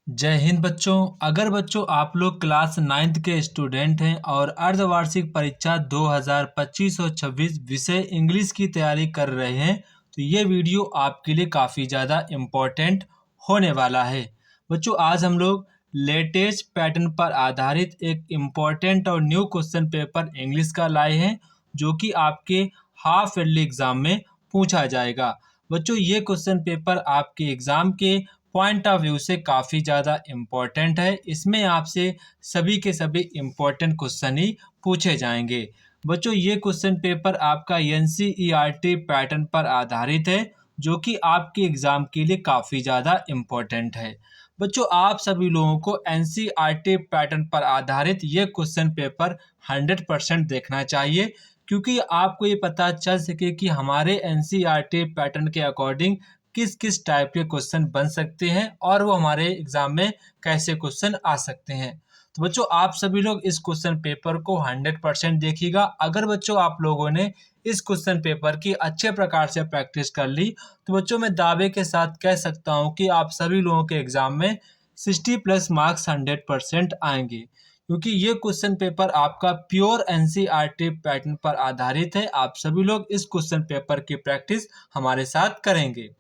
जय हिंद बच्चों। अगर बच्चों आप लोग क्लास 9th के स्टूडेंट हैं और अर्धवार्षिक परीक्षा 2025 और 26 विषय इंग्लिश की तैयारी कर रहे हैं तो ये वीडियो आपके लिए काफ़ी ज़्यादा इम्पोर्टेंट होने वाला है। बच्चों आज हम लोग लेटेस्ट पैटर्न पर आधारित एक इम्पोर्टेंट और न्यू क्वेश्चन पेपर इंग्लिश का लाए हैं जो कि आपके हाफ ईयरली एग्ज़ाम में पूछा जाएगा। बच्चों ये क्वेश्चन पेपर आपके एग्ज़ाम के पॉइंट ऑफ व्यू से काफ़ी ज़्यादा इम्पोर्टेंट है। इसमें आपसे सभी के सभी इम्पोर्टेंट क्वेश्चन ही पूछे जाएंगे। बच्चों ये क्वेश्चन पेपर आपका एनसीईआरटी पैटर्न पर आधारित है जो कि आपके एग्ज़ाम के लिए काफ़ी ज़्यादा इम्पोर्टेंट है। बच्चों आप सभी लोगों को एनसीईआरटी पैटर्न पर आधारित ये क्वेश्चन पेपर 100% देखना चाहिए क्योंकि आपको ये पता चल सके कि हमारे एनसीईआरटी पैटर्न के अकॉर्डिंग किस किस टाइप के क्वेश्चन बन सकते हैं और वो हमारे एग्जाम में कैसे क्वेश्चन आ सकते हैं। तो बच्चों आप सभी लोग इस क्वेश्चन पेपर को 100% देखिएगा। अगर बच्चों आप लोगों ने इस क्वेश्चन पेपर की अच्छे प्रकार से प्रैक्टिस कर ली तो बच्चों मैं दावे के साथ कह सकता हूँ कि आप सभी लोगों के एग्जाम में 60+ मार्क्स 100% आएंगे क्योंकि ये क्वेश्चन पेपर आपका प्योर एनसीईआरटी पैटर्न पर आधारित है। आप सभी लोग इस क्वेश्चन पेपर की प्रैक्टिस हमारे साथ करेंगे।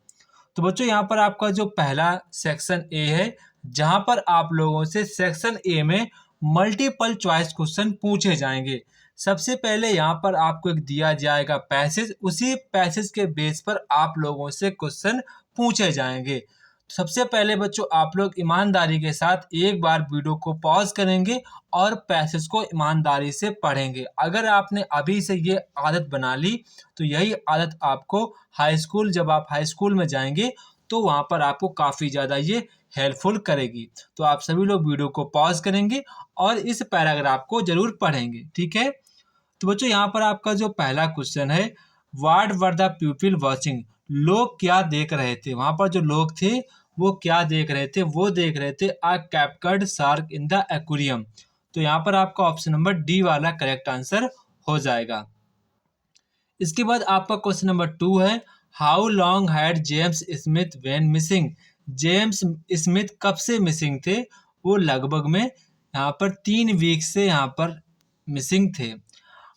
तो बच्चों यहाँ पर आपका जो पहला सेक्शन ए है जहाँ पर आप लोगों से सेक्शन ए में मल्टीपल चॉइस क्वेश्चन पूछे जाएंगे। सबसे पहले यहाँ पर आपको एक दिया जाएगा पैसेज, उसी पैसेज के बेस पर आप लोगों से क्वेश्चन पूछे जाएंगे। सबसे पहले बच्चों आप लोग ईमानदारी के साथ एक बार वीडियो को पॉज करेंगे और पैसेज को ईमानदारी से पढ़ेंगे। अगर आपने अभी से ये आदत बना ली तो यही आदत आपको जब आप हाई स्कूल में जाएंगे तो वहाँ पर आपको काफ़ी ज़्यादा ये हेल्पफुल करेगी। तो आप सभी लोग वीडियो को पॉज करेंगे और इस पैराग्राफ को जरूर पढ़ेंगे, ठीक है। तो बच्चों यहाँ पर आपका जो पहला क्वेश्चन है, what were the people watching, लोग क्या देख रहे थे। वहां पर जो लोग थे वो क्या देख रहे थे, वो देख रहे थे अ कैप्कर्ड शार्क इन द एक्वेरियम। तो यहाँ पर आपका ऑप्शन नंबर डी वाला करेक्ट आंसर हो जाएगा। इसके बाद आपका क्वेश्चन नंबर 2 है, how long had James Smith when missing. James Smith कब से मिसिंग थे, वो लगभग में यहाँ पर 3 वीक से यहाँ पर मिसिंग थे।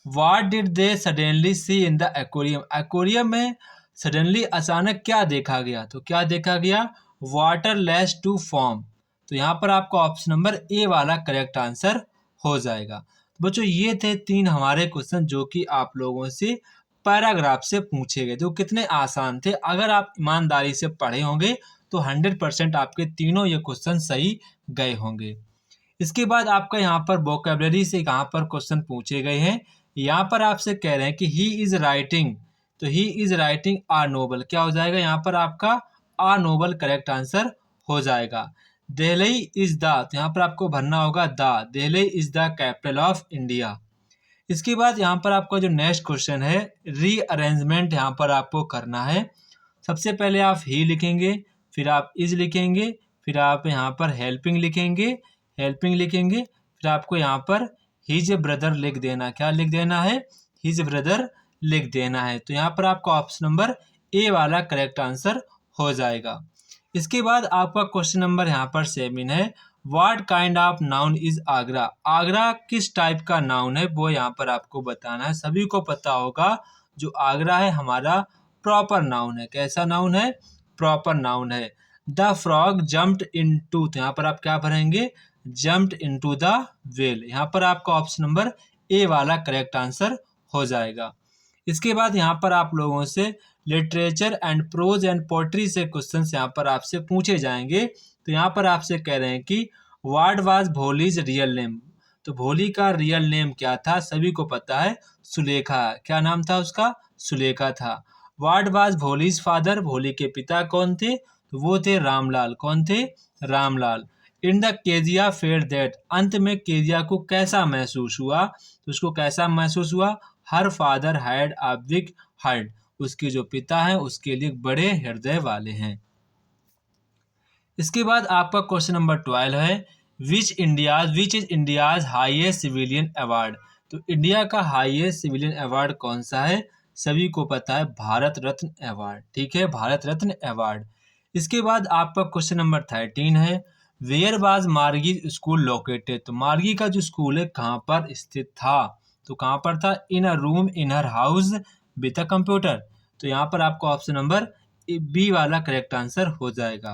What did they suddenly see in the aquarium? Aquarium में सडनली अचानक क्या देखा गया, तो क्या देखा गया, वाटर लैश टू फॉर्म। तो यहाँ पर आपका ऑप्शन नंबर ए वाला करेक्ट आंसर हो जाएगा। तो बच्चों ये थे 3 हमारे क्वेश्चन जो कि आप लोगों से पैराग्राफ से पूछे गए, जो कितने आसान थे। अगर आप ईमानदारी से पढ़े होंगे तो 100% आपके तीनों ये क्वेश्चन सही गए होंगे। इसके बाद आपका यहाँ पर वोकेबलरी से कहाँ पर क्वेश्चन पूछे गए हैं। यहाँ पर आपसे कह रहे हैं कि ही इज राइटिंग, तो he is writing a novel, क्या हो जाएगा यहाँ पर आपका आ नोबल करेक्ट आंसर हो जाएगा। दिल्ली इज द, तो यहाँ पर आपको भरना होगा the, Delhi is the capital of India. इसके बाद यहाँ पर आपका जो नेक्स्ट क्वेश्चन है, रीअरेंजमेंट यहाँ पर आपको करना है। सबसे पहले आप ही लिखेंगे, फिर आप इज लिखेंगे, फिर आप यहाँ पर हेल्पिंग लिखेंगे, फिर आपको यहाँ पर हिज ब्रदर लिख देना, क्या लिख देना है, हिज ब्रदर लिख देना है। तो यहाँ पर आपका ऑप्शन नंबर ए वाला करेक्ट आंसर हो जाएगा। इसके बाद आपका क्वेश्चन नंबर यहाँ पर 7 है, what kind of noun is Agra. Agra किस टाइप का नाउन है वो यहाँ पर आपको बताना है। सभी को पता होगा जो आगरा है हमारा प्रॉपर नाउन है। कैसा नाउन है, प्रॉपर नाउन है। द फ्रॉग जम्प्ड इनटू, तो यहाँ पर आप क्या भरेंगे, जम्प्ड इनटू द वेल। यहाँ पर आपका ऑप्शन नंबर ए वाला करेक्ट आंसर हो जाएगा। इसके बाद यहाँ पर आप लोगों से literature and prose and poetry से क्वेश्चंस यहाँ पर आपसे पूछे जाएंगे। तो यहाँ पर आपसे कह रहे हैं कि what was Bholi's real name. तो भोली का रियल नेम क्या था, सभी को पता है, सुलेखा। क्या नाम था उसका, सुलेखा था। व्हाट वाज भोलीज फादर, भोली के पिता कौन थे, तो वो थे रामलाल। कौन थे, Ramlal. In the Kezia fair that, अंत में केजिया को कैसा महसूस हुआ, तो उसको कैसा महसूस हुआ, her father had a big heart, उसके जो पिता हैं उसके लिए बड़े हृदय वाले हैं। इसके बाद आपका क्वेश्चन नंबर 12 है, which is India's highest civilian award. तो इंडिया का हाईएस्ट सिविलियन अवार्ड कौन सा है, सभी को पता है, भारत रत्न अवार्ड, ठीक है, भारत रत्न अवार्ड। इसके बाद आपका क्वेश्चन नंबर 13 है, वेयर वाज मार्गी स्कूल लोकेटेड, तो मार्गी का जो स्कूल है कहाँ पर स्थित था, तो कहाँ पर था, in a room in her house with a computer. तो यहाँ पर आपको ऑप्शन नंबर बी वाला करेक्ट आंसर हो जाएगा।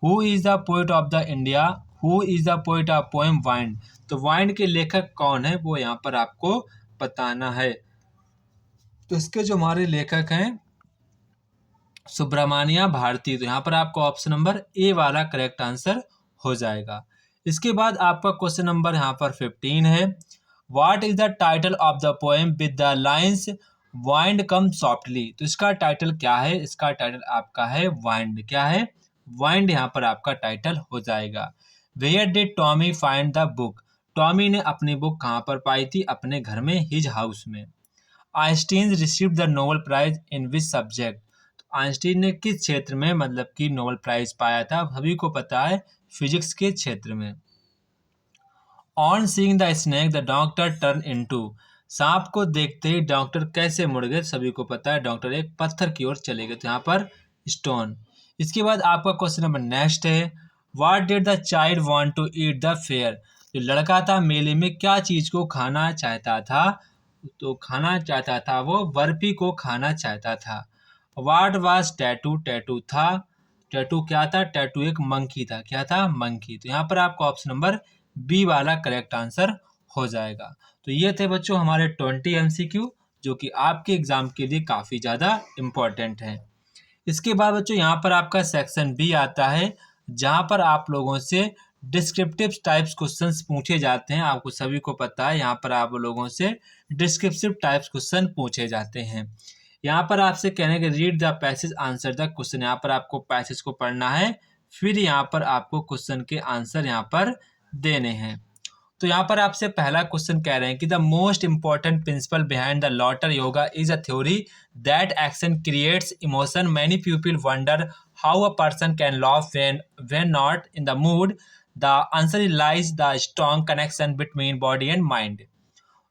Who is the poet of the India, who is the poet of poem wind, तो वाइंड के लेखक कौन है वो यहाँ पर आपको बताना है। तो इसके जो हमारे लेखक हैं सुब्रमण्या भारती, तो यहाँ पर आपको ऑप्शन नंबर ए वाला करेक्ट आंसर हो जाएगा। इसके बाद आपका क्वेश्चन नंबर यहाँ पर 15 है। What is the title of the poem with the lines wind come softly, तो इसका टाइटल क्या है, इसका टाइटल आपका है वाइंड, क्या है, वाइंड यहाँ पर आपका टाइटल हो जाएगा। Where did Tommy find the book, Tommy ने अपनी बुक कहाँ पर पाई थी, अपने घर में, हिज हाउस में। Einstein receive the Nobel prize in which subject, तो आइंस्टीन ने किस क्षेत्र में मतलब कि नोबेल प्राइज पाया था, सभी को पता है फिजिक्स के क्षेत्र में। On seeing the snake the doctor turn into, सांप को देखते ही डॉक्टर कैसे मुड़ गए, सभी को पता है डॉक्टर एक पत्थर की ओर चले गए, तो यहाँ पर स्टोन। इसके बाद आपका क्वेश्चन नंबर नेक्स्ट है। What did the child want to eat the fair, जो लड़का था मेले में क्या चीज को खाना चाहता था, तो खाना चाहता था वो बर्फी को खाना चाहता था। व्हाट वाज टैटू, टैटू था, टैटू क्या था, टैटू एक मंकी था, क्या था, मंकी। तो यहाँ पर आपका ऑप्शन नंबर बी वाला करेक्ट आंसर हो जाएगा। तो ये थे बच्चों हमारे 20 एमसीक्यू जो कि आपके एग्जाम के लिए काफ़ी ज़्यादा इम्पोर्टेंट है। इसके बाद बच्चों यहाँ पर आपका सेक्शन बी आता है जहाँ पर आप लोगों से डिस्क्रिप्टिव टाइप्स क्वेश्चंस पूछे जाते हैं। आपको सभी को पता है यहाँ पर आप लोगों से डिस्क्रिप्टिव टाइप्स क्वेश्चन पूछे जाते हैं। यहाँ पर आपसे कहने के read the passage answer the question, यहाँ पर आपको पैसेज को पढ़ना है, फिर यहाँ पर आपको क्वेश्चन के आंसर यहाँ पर देने हैं। तो यहाँ पर आपसे पहला क्वेश्चन कह रहे हैं कि the most important principle behind the laughter yoga is a theory that action creates emotion, many people wonder how a person can laugh when not in the mood, the answer is lies the strong connection between body and mind.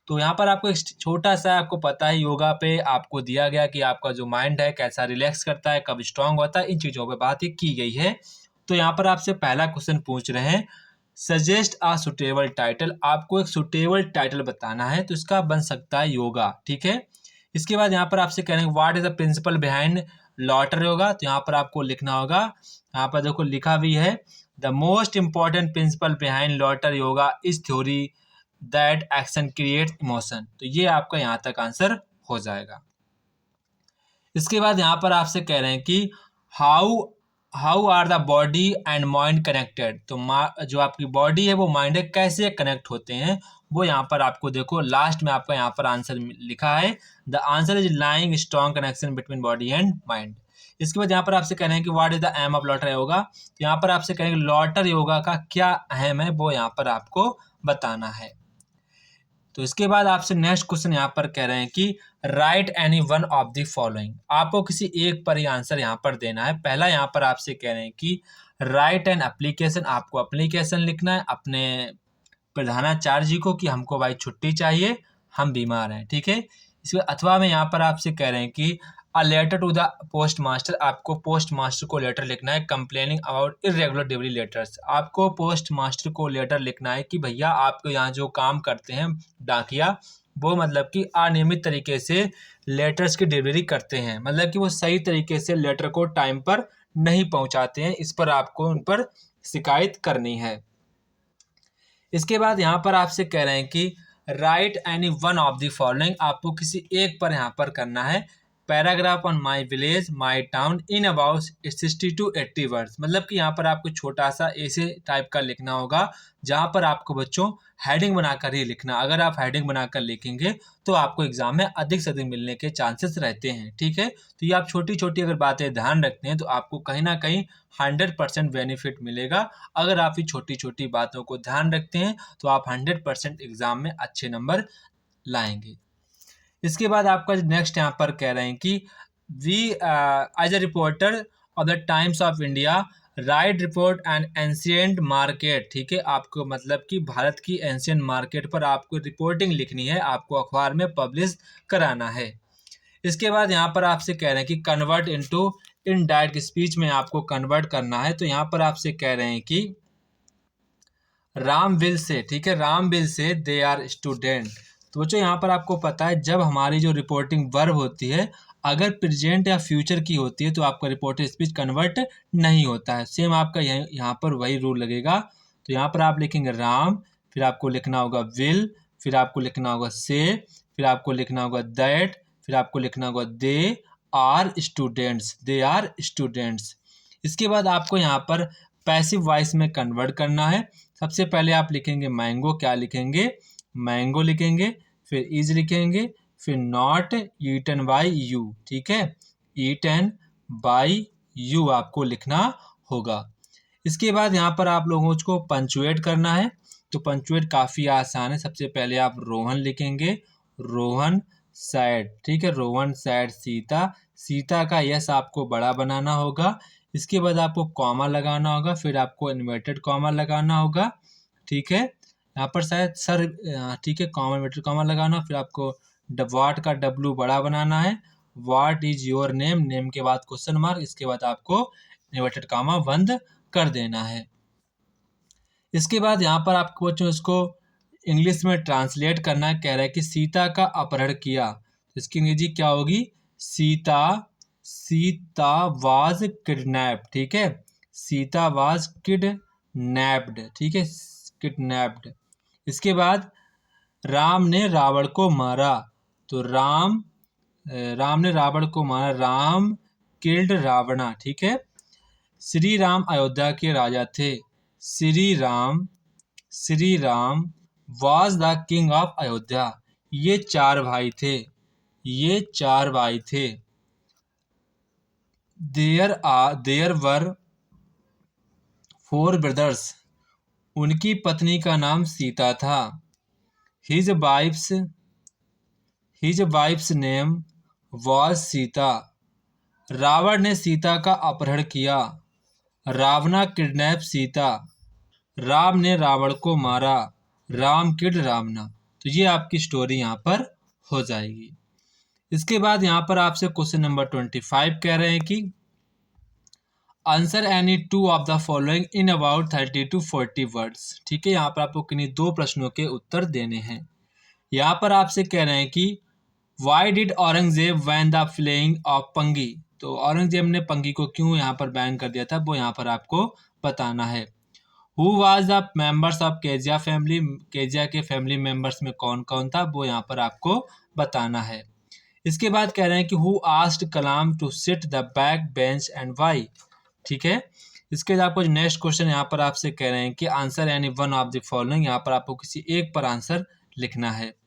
तो यहाँ पर आपको एक छोटा सा, आपको पता है योगा पे आपको दिया गया कि आपका जो माइंड है कैसा रिलैक्स करता है, कब स्ट्रांग होता है, इन चीज़ों पे बात ही की गई है। तो यहाँ पर आपसे पहला क्वेश्चन पूछ रहे हैं सजेस्ट आ सुटेबल टाइटल, आपको एक सुटेबल टाइटल बताना है, तो इसका बन सकता है योगा, ठीक है। इसके बाद यहाँ पर आपसे कह रहे हैं what is the principle behind laughter yoga, तो यहाँ पर आपको लिखना होगा, यहाँ पर देखो लिखा भी है the most important principle behind laughter yoga is theory that action create emotion, तो ये आपका यहाँ तक आंसर हो जाएगा। इसके बाद यहाँ पर आपसे कह रहे हैं कि how how are the body and mind connected, तो जो आपकी बॉडी है वो माइंड है कैसे कनेक्ट होते हैं, वो यहाँ पर आपको देखो लास्ट में आपका यहाँ पर आंसर लिखा है the answer is lying strong connection between body and mind. इसके बाद यहाँ पर आपसे कह रहे हैं कि what is the aim of laughter yoga, तो यहाँ पर आपसे कहेंगे लॉटर योगा का क्या अहम है वो यहाँ पर आपको बताना है। तो इसके बाद आपसे नेक्स्ट क्वेश्चन यहाँ पर कह रहे हैं कि right any one of the following, आपको किसी एक पर ही आंसर यहाँ पर देना है। पहला यहाँ पर आपसे कह रहे हैं कि राइट एन एप्लीकेशन, आपको एप्लीकेशन लिखना है अपने प्रधानाचार्य जी को कि हमको भाई छुट्टी चाहिए, हम बीमार हैं, ठीक है। इसमें अथवा में यहाँ पर आपसे कह रहे हैं कि a letter to the post master, आपको पोस्ट मास्टर को लेटर लिखना है complaining about irregular delivery letters, आपको पोस्ट मास्टर को लेटर लिखना है कि भैया आपको यहाँ जो काम करते हैं डाकिया, वो मतलब कि अनियमित तरीके से लेटर्स की डिलीवरी करते हैं, मतलब कि वो सही तरीके से लेटर को टाइम पर नहीं पहुँचाते हैं, इस पर आपको उन पर शिकायत करनी है। इसके बाद यहाँ पर आपसे कह रहे हैं कि right any one of the following, आपको किसी एक पर यहाँ पर करना है। Paragraph on my village my town in about 60 to 80 words, मतलब कि यहाँ पर आपको छोटा सा ऐसे टाइप का लिखना होगा जहाँ पर आपको बच्चों हेडिंग बनाकर ही लिखना, अगर आप हेडिंग बनाकर लिखेंगे तो आपको एग्जाम में अधिक से अधिक मिलने के चांसेस रहते हैं, ठीक है। तो ये आप छोटी छोटी अगर बातें ध्यान रखते हैं तो आपको कहीं ना कहीं 100% बेनिफिट मिलेगा। अगर आप ये छोटी छोटी बातों को ध्यान रखते हैं तो आप 100% एग्जाम में अच्छे नंबर लाएंगे। इसके बाद आपका नेक्स्ट यहाँ पर कह रहे हैं कि we as a reporter of the Times of India write report and ancient market, ठीक है, आपको मतलब कि भारत की एंशियंट मार्केट पर आपको रिपोर्टिंग लिखनी है, आपको अखबार में पब्लिश कराना है। इसके बाद यहाँ पर आपसे कह रहे हैं कि कन्वर्ट इनटू इनडायरेक्ट स्पीच में आपको कन्वर्ट करना है, तो यहाँ पर आपसे कह रहे हैं कि राम विल से, ठीक है, Ram will say they are student. तो बच्चों यहाँ पर आपको पता है जब हमारी जो रिपोर्टिंग वर्ब होती है अगर प्रेजेंट या फ्यूचर की होती है तो आपका रिपोर्टेड स्पीच कन्वर्ट नहीं होता है। सेम आपका यहाँ पर वही रूल लगेगा। तो यहाँ पर आप लिखेंगे राम, फिर आपको लिखना होगा विल, फिर आपको लिखना होगा से, फिर आपको लिखना होगा दैट, फिर आपको लिखना होगा they are students, they are students. इसके बाद आपको यहाँ पर पैसिव वॉइस में कन्वर्ट करना है। सबसे पहले आप लिखेंगे मैंगो, क्या लिखेंगे, मैंगो लिखेंगे, फिर इज लिखेंगे, फिर नॉट ईटन बाय यू, ठीक है, ईटन बाय यू आपको लिखना होगा। इसके बाद यहाँ पर आप लोगों को पंचुएट करना है। तो पंचुएट काफ़ी आसान है। सबसे पहले आप रोहन लिखेंगे, रोहन सैड, ठीक है, रोहन सैड सीता, सीता का यस आपको बड़ा बनाना होगा। इसके बाद आपको कॉमा लगाना होगा, फिर आपको इन्वर्टेड कॉमा लगाना होगा, ठीक है, यहाँ पर शायद सर, ठीक है, कॉमा इन्वर्टेड कॉमा लगाना, फिर आपको वाट का डब्लू बड़ा बनाना है, what is your name, name के बाद क्वेश्चन मार्क, इसके बाद आपको इन्वर्टेड कॉमा बंद कर देना है। इसके बाद यहाँ पर आपको बच्चों इसको इंग्लिश में ट्रांसलेट करना है। कह रहा है कि सीता का अपहरण किया, तो इसकी अंग्रेजी क्या होगी, सीता, सीता वाज किडनैप्ड, ठीक है, सीता वाज किडनैप्ड, ठीक है, किडनैप्ड। इसके बाद राम ने रावण को मारा, तो राम, राम ने रावण को मारा, राम किल्ड रावणा, ठीक है। श्री राम अयोध्या के राजा थे, Shri Ram, Shri Ram was the king of Ayodhya, ये चार भाई थे, ये चार भाई थे। देयर वर 4 ब्रदर्स, उनकी पत्नी का नाम सीता था। His wife's name was Sita, Ravana ने सीता का अपहरण किया, रावणा किडनैप सीता, राम ने रावण को मारा, राम किड रावणा। तो ये आपकी स्टोरी यहाँ पर हो जाएगी। इसके बाद यहाँ पर आपसे क्वेश्चन नंबर 25 कह रहे हैं कि answer any 2 of the following in about 30 to 40 words, ठीक है, यहाँ पर आपको किन्हीं 2 प्रश्नों के उत्तर देने हैं। यहाँ पर आपसे कह रहे हैं कि why did Aurangzeb when the flaying of Pangi, तो औरंगजेब ने पंगी को क्यों यहाँ पर बैन कर दिया था वो यहाँ पर आपको बताना है। Who was the members of Kezia family, Kezia के फैमिली मेंबर्स में कौन कौन था वो यहाँ पर आपको बताना है। इसके बाद कह रहे हैं कि who asked Kalam to sit the back bench and why, ठीक है। इसके बाद आपको नेक्स्ट क्वेश्चन यहाँ पर आपसे कह रहे हैं कि answer any one of the following, यहाँ पर आपको किसी एक पर आंसर लिखना है।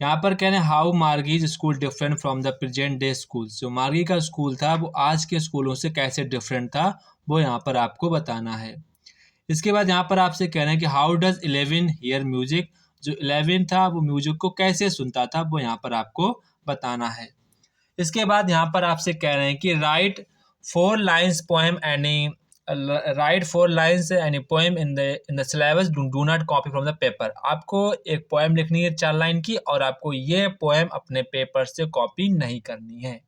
यहाँ पर कह रहे हैं how Margie's school different from the present day school, जो मार्गी का स्कूल था वो आज के स्कूलों से कैसे डिफरेंट था वो यहाँ पर आपको बताना है। इसके बाद यहाँ पर आपसे कह रहे हैं कि हाउ डज 11 हियर म्यूजिक, जो 11 था वो म्यूजिक को कैसे सुनता था वो यहाँ पर आपको बताना है। इसके बाद यहाँ पर आपसे कह रहे हैं कि right 4 lines poem any, right 4 lines any poem in the syllabus, do not copy from the paper. आपको एक पोएम लिखनी है 4 लाइन की और आपको ये पोएम अपने पेपर से कॉपी नहीं करनी है।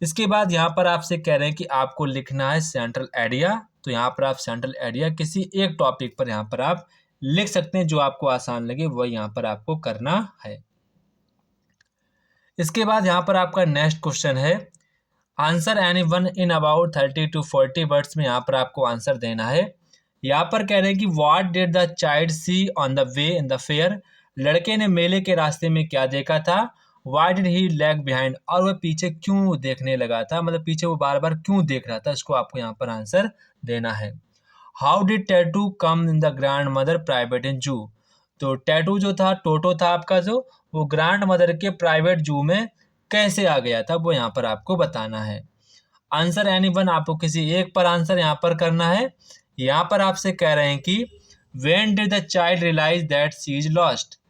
इसके बाद यहाँ पर आपसे कह रहे हैं कि आपको लिखना है सेंट्रल आइडिया, तो यहाँ पर आप सेंट्रल आइडिया किसी एक टॉपिक पर यहाँ पर आप लिख सकते हैं, जो आपको आसान लगे वह यहाँ पर आपको करना है। इसके बाद यहाँ पर आपका नेक्स्ट क्वेश्चन है answer any one in about 30 to 40 words में यहाँ पर आपको आंसर देना है। यहाँ पर कह रहे हैं कि what did the child see on the way in the fair, लड़के ने मेले के रास्ते में क्या देखा था। Why did he lag behind, और वह पीछे क्यों देखने लगा था, मतलब पीछे वो बार बार क्यों देख रहा था, इसको आपको यहाँ पर आंसर देना है। How did Toto come in the grandmother private in zoo, तो टैटू जो था, टोटो था आपका जो, वो ग्रैंड मदर के प्राइवेट जू में कैसे आ गया था वो यहाँ पर आपको बताना है। आंसर एनी वन, आपको किसी एक पर आंसर यहाँ पर करना है। यहाँ पर आपसे कह रहे हैं कि when did the child realise that she is lost,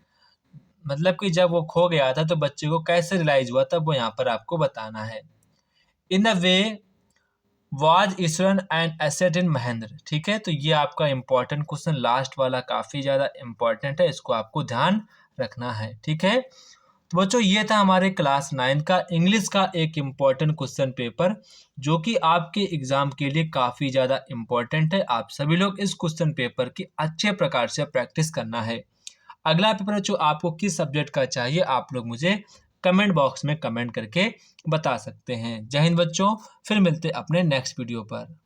मतलब कि जब वो खो गया था तो बच्चे को कैसे रियलाइज हुआ था वो यहाँ पर आपको बताना है। In the way was Iswaran and asset in Mahendra, ठीक है, तो ये आपका इंपॉर्टेंट क्वेश्चन लास्ट वाला काफी ज्यादा इंपॉर्टेंट है, इसको आपको ध्यान रखना है, ठीक है। तो बच्चों ये था हमारे क्लास 9 का इंग्लिश का एक इम्पॉर्टेंट क्वेश्चन पेपर, जो कि आपके एग्जाम के लिए काफ़ी ज़्यादा इम्पॉर्टेंट है। आप सभी लोग इस क्वेश्चन पेपर की अच्छे प्रकार से प्रैक्टिस करना है। अगला पेपर जो आपको किस सब्जेक्ट का चाहिए, आप लोग मुझे कमेंट बॉक्स में कमेंट करके बता सकते हैं। जय हिंद बच्चों, फिर मिलते अपने नेक्स्ट वीडियो पर।